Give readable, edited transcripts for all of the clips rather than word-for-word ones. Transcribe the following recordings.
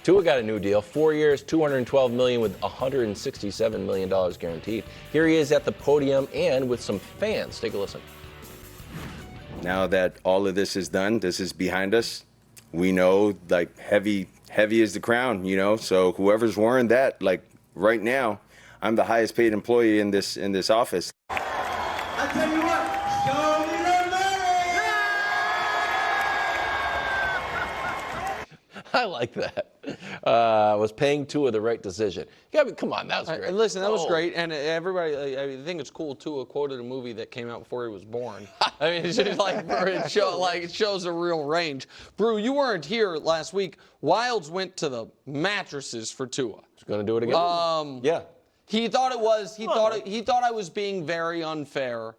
Tua got a new deal, 4 years, $212 million with $167 million guaranteed. Here he is at the podium and with some fans. Take a listen. Now that all of this is done, this is behind us, we know, like, heavy is the crown, you know? So whoever's wearing that, like, right now, I'm the highest paid employee in this office. I tell you what, show me the money! I like that. Was paying Tua the right decision? Yeah, but come on, that was great. Listen, that was great, and everybody, I think it's cool. Tua quoted a movie that came out before he was born. I mean, it's just like it shows a real range. Brew, you weren't here last week. Wilds went to the mattresses for Tua. He's going to do it again. Yeah. He thought it was. He thought I was being very unfair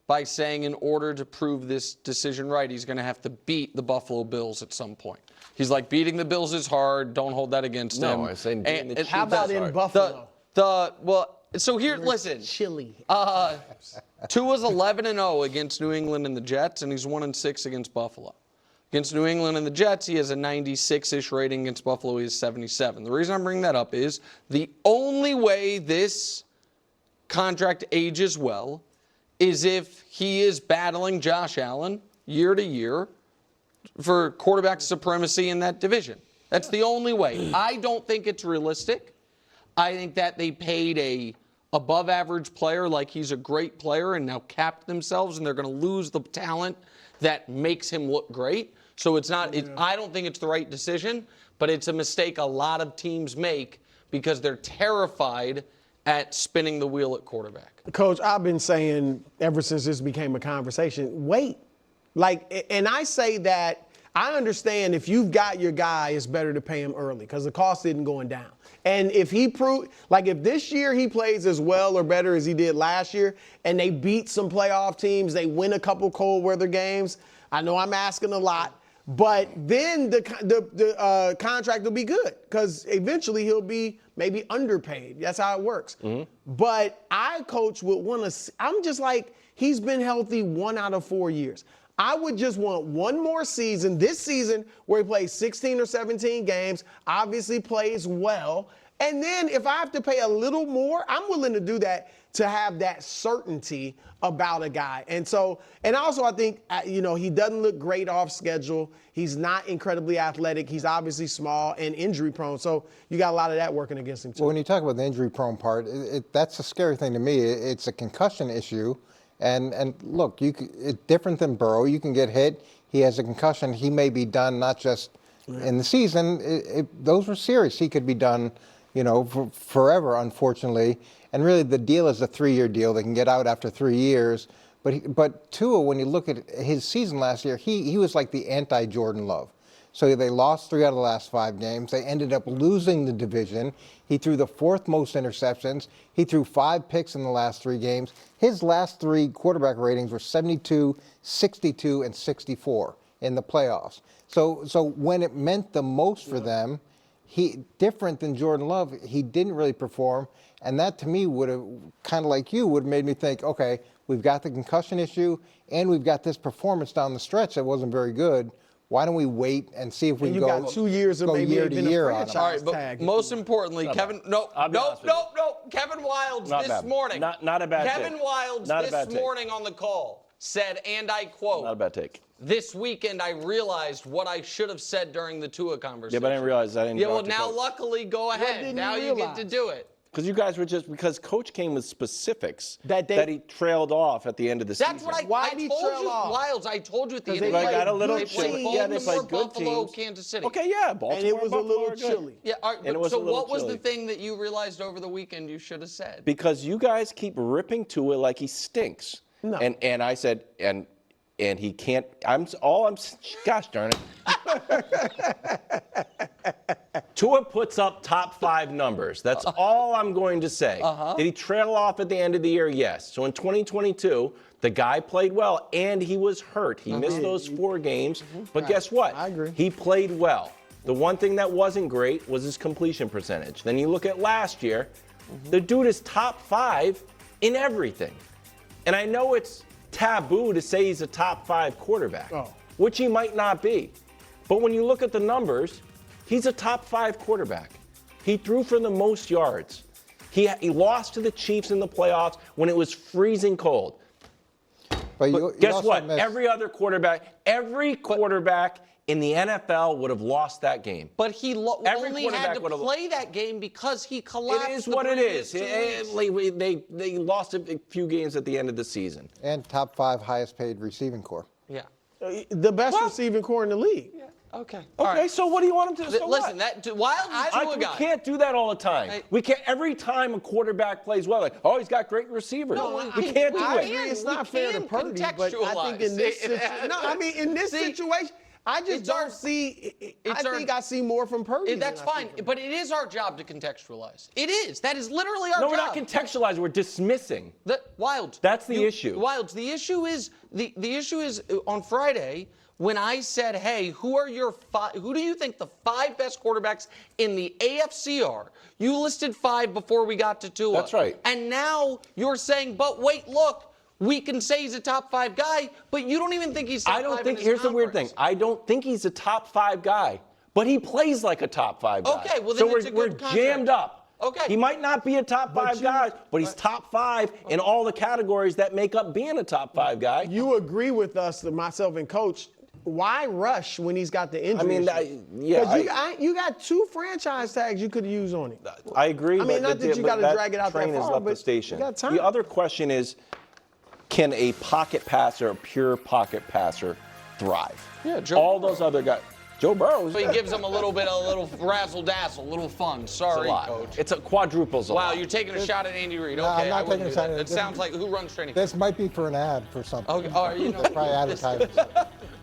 by saying in order to prove this decision right, he's going to have to beat the Buffalo Bills at some point. He's like, beating the Bills is hard. Don't hold that against him. No, I'm saying beating the Chiefs. How about in Buffalo? So here, listen. Chilly. Tua's 11-0 against New England and the Jets, and he's 1-6 against Buffalo. Against New England and the Jets, he has a 96-ish rating. Against Buffalo, he has 77. The reason I'm bringing that up is the only way this contract ages well is if he is battling Josh Allen year to year for quarterback supremacy in that division. That's the only way. I don't think it's realistic. I think that they paid a above-average player like he's a great player and now capped themselves, and they're going to lose the talent that makes him look great. So it's not. I don't think it's the right decision, but it's a mistake a lot of teams make because they're terrified at spinning the wheel at quarterback. Coach, I've been saying ever since this became a conversation, wait. And I say that I understand if you've got your guy, it's better to pay him early because the cost isn't going down. And if if this year he plays as well or better as he did last year and they beat some playoff teams, they win a couple cold weather games, I know I'm asking a lot, but then the contract will be good because eventually he'll be maybe underpaid. That's how it works. Mm-hmm. But I, Coach, would want to – I'm just like, he's been healthy 1 out of 4 years. I would just want one more season, this season, where he plays 16 or 17 games, obviously plays well. And then if I have to pay a little more, I'm willing to do that to have that certainty about a guy. And also I think, he doesn't look great off schedule. He's not incredibly athletic. He's obviously small and injury prone. So you got a lot of that working against him too. Well, when you talk about the injury prone part, that's a scary thing to me. It's a concussion issue. And look, it's different than Burrow. You can get hit. He has a concussion. He may be done not just in the season. Those were serious. He could be done, forever, unfortunately. And really, the deal is a 3-year deal. They can get out after 3 years. But Tua, when you look at his season last year, he was like the anti-Jordan Love. So they lost 3 out of the last 5 games. They ended up losing the division. He threw the 4th most interceptions. He threw 5 picks in the last 3 games. His last 3 quarterback ratings were 72, 62, and 64 in the playoffs. So when it meant the most for them, different than Jordan Love, he didn't really perform. And that, to me, would have, kind of like you, would have made me think, okay, we've got the concussion issue, and we've got this performance down the stretch that wasn't very good. Why don't we wait and see if we can go? You got 2 years of maybe year to year on him. All right, but most importantly, Kevin. No. Kevin Wilds this morning. Not a bad take. Kevin Wilds this morning on the call said, and I quote. Not a bad take. This weekend, I realized what I should have said during the Tua conversation. Yeah, but I didn't realize I didn't. Yeah, well, now luckily, go ahead. Now you get to do it. Because you guys were because Coach came with specifics that he trailed off at the end of the season. That's what I told you, Wilds. I told you at the end of the season. They got a little chilly. Yeah, they played good Buffalo, teams. Kansas City. Okay, yeah, Baltimore and it was Buffalo a little chilly. Yeah, so what was the thing that you realized over the weekend you should have said? Because you guys keep ripping Tua like he stinks. No. And I said, and he can't. Gosh darn it. Tua puts up top 5 numbers. That's all I'm going to say. Did he trail off at the end of the year? Yes. So in 2022, the guy played well, and he was hurt. He missed those 4 games. But guess what? I agree. He played well. The one thing that wasn't great was his completion percentage. Then you look at last year, the dude is top 5 in everything. And I know it's taboo to say he's a top 5 quarterback, which he might not be. But when you look at the numbers, He's a top 5 quarterback. He threw for the most yards. He lost to the Chiefs in the playoffs when it was freezing cold. But Guess also what? missed- Every quarterback in the NFL would have lost that game. But he Every only had quarterback to would've- play that game because he collapsed. It is the what it previous is. 2 weeks. They lost a few games at the end of the season. and top 5 highest paid receiving core. Yeah. The best receiving core in the league. Okay. Okay, so what do you want him to do? So Listen, what? Wilds is we a guy. can't do that all the time. Hey. We can't. Every time a quarterback plays well, like, oh, he's got great receivers. No, we can't do I it. agree. It's We not fair to can Purdy, but I think in this situation, in this situation, I just It's don't our- see. it's I our- think I see more from Purdy. That's than I see fine, from- but it is our job to contextualize. It is. That is literally our No, job. we're not contextualizing. We're dismissing. Wilds. That's the issue. Wilds. The issue is the issue is on Friday when I said, "Hey, who do you think the 5 best quarterbacks in the AFC are?" You listed 5 before we got to Tua. That's right. And now you're saying, "But wait, look, we can say he's a top 5 guy, but you don't even think he's top 5 I don't in think. his Here's the weird thing. conference." I don't think he's a top 5 guy, but he plays like a top 5 guy. Okay, well, then so it's a we're good contract. jammed up. Okay. He might not be a top 5 guy, but he's top 5 in all the categories that make up being a top 5 guy. You agree with us, myself and Coach. Why rush when he's got the injury? Yeah, you got 2 franchise tags you could use on him. I agree. I mean, but not that you but gotta drag it out that train has far, left the but station. you got time. The other question is, can a pocket passer, a pure pocket passer, thrive? Yeah, Joe All Burrow. those other guys. Joe Burrow. So he gives them a little razzle dazzle, a little fun. Sorry, Coach. It's a quadruples a Wow, lot. you're taking a shot at Andy Reid. No, Okay, I'm not I wouldn't taking a do shot that. at- That sounds like who runs training. This might be for an ad for something. Okay, all right, you know. Probably advertising.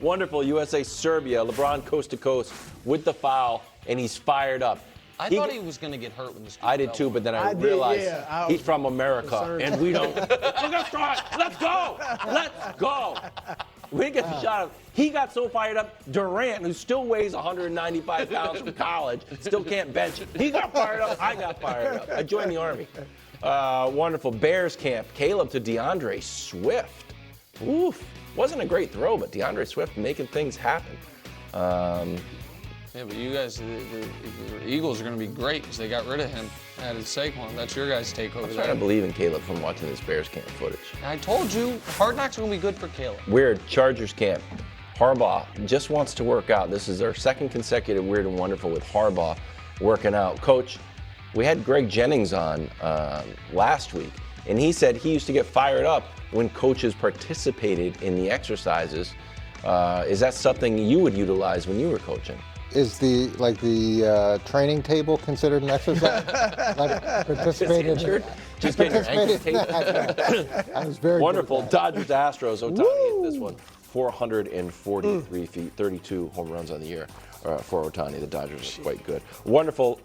Wonderful. USA Serbia. LeBron coast to coast with the foul, and he's fired up. I thought he was going to get hurt when this. I did too, but then I I did, realized yeah. I he's was from America, concerned. and we don't. Let's go! Let's go! We didn't get the shot. He got so fired up. Durant, who still weighs 195 pounds from college, still can't bench. He got fired up. I got fired up. I joined the Army. Wonderful. Bears camp. Caleb to DeAndre Swift. Oof. Wasn't a great throw, but DeAndre Swift making things happen. Yeah, but you guys, the Eagles are going to be great because they got rid of him. Added Saquon. That's your guys' take over I'm trying there. to believe in Caleb from watching this Bears camp footage. I told you, Hard Knocks are going to be good for Caleb. Weird. Chargers camp. Harbaugh just wants to work out. This is our second consecutive Weird and Wonderful with Harbaugh working out. Coach, we had Greg Jennings on last week, and he said he used to get fired up when coaches participated in the exercises. Is that something you would utilize when you were coaching? Is the training table considered an exercise? Like participated? Just getting your ankles participated- taped. I was very Wonderful. Good at that. Dodgers, Astros. Otani hit this one. 443 feet, 32 home runs on the year for Otani. The Dodgers are quite good. Wonderful.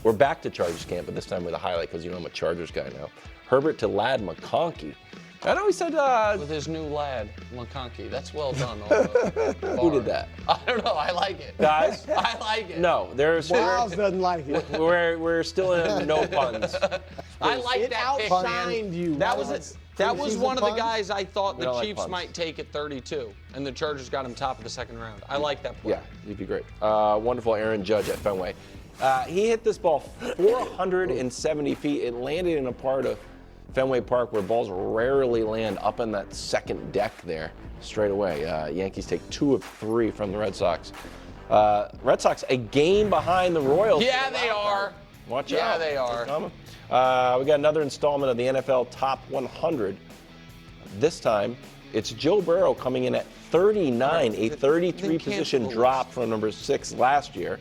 We're back to Chargers camp, but this time with a highlight because you know I'm a Chargers guy now. Herbert to Ladd McConkey. I know he said. With his new lad, McConkey. That's well done. Who did that? I don't know. I like it. Guys? I like it. No, there's. Miles doesn't like it. We're still in no puns. I like It that pick, outshined man. you. That was it. That was Season one of the puns? guys I thought We the don't like Chiefs puns. might take at 32, and the Chargers got him top of the second round. I like that play. Yeah, he'd be great. Wonderful Aaron Judge at Fenway. He hit this ball 470 feet. It landed in a part of Fenway Park where balls rarely land up in that second deck there straight away. Yankees take 2 of 3 from the Red Sox. Red Sox a game behind the Royals. Yeah, they are. Watch out. Yeah, they are. They're coming. We got another installment of the NFL Top 100. This time, it's Joe Burrow coming in at 39, a 33 position cancel the drop from number 6 last year.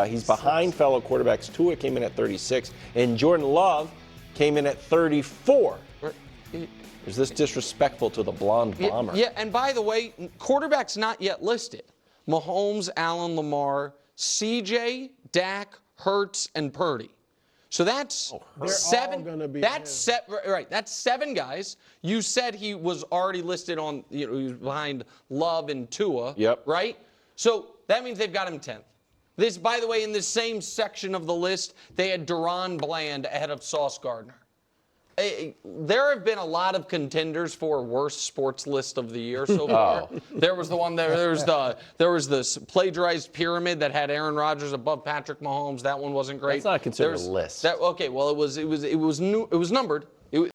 He's behind fellow quarterbacks. Tua came in at 36, and Jordan Love came in at 34. Is this disrespectful to the blonde bomber? Yeah, and by the way, quarterbacks not yet listed. Mahomes, Allen, Lamar, CJ, Dak, Hurts, and Purdy. So that's seven. all gonna be That's right. That's 7 guys. You said he was already listed on. He was behind Love and Tua. Yep. Right. So that means they've got him 10th. This, by the way, in the same section of the list, they had Deron Bland ahead of Sauce Gardner. There have been a lot of contenders for worst sports list of the year so far. There was the one there was this plagiarized pyramid that had Aaron Rodgers above Patrick Mahomes. That one wasn't great. That's not considered a list. Okay, well it was numbered.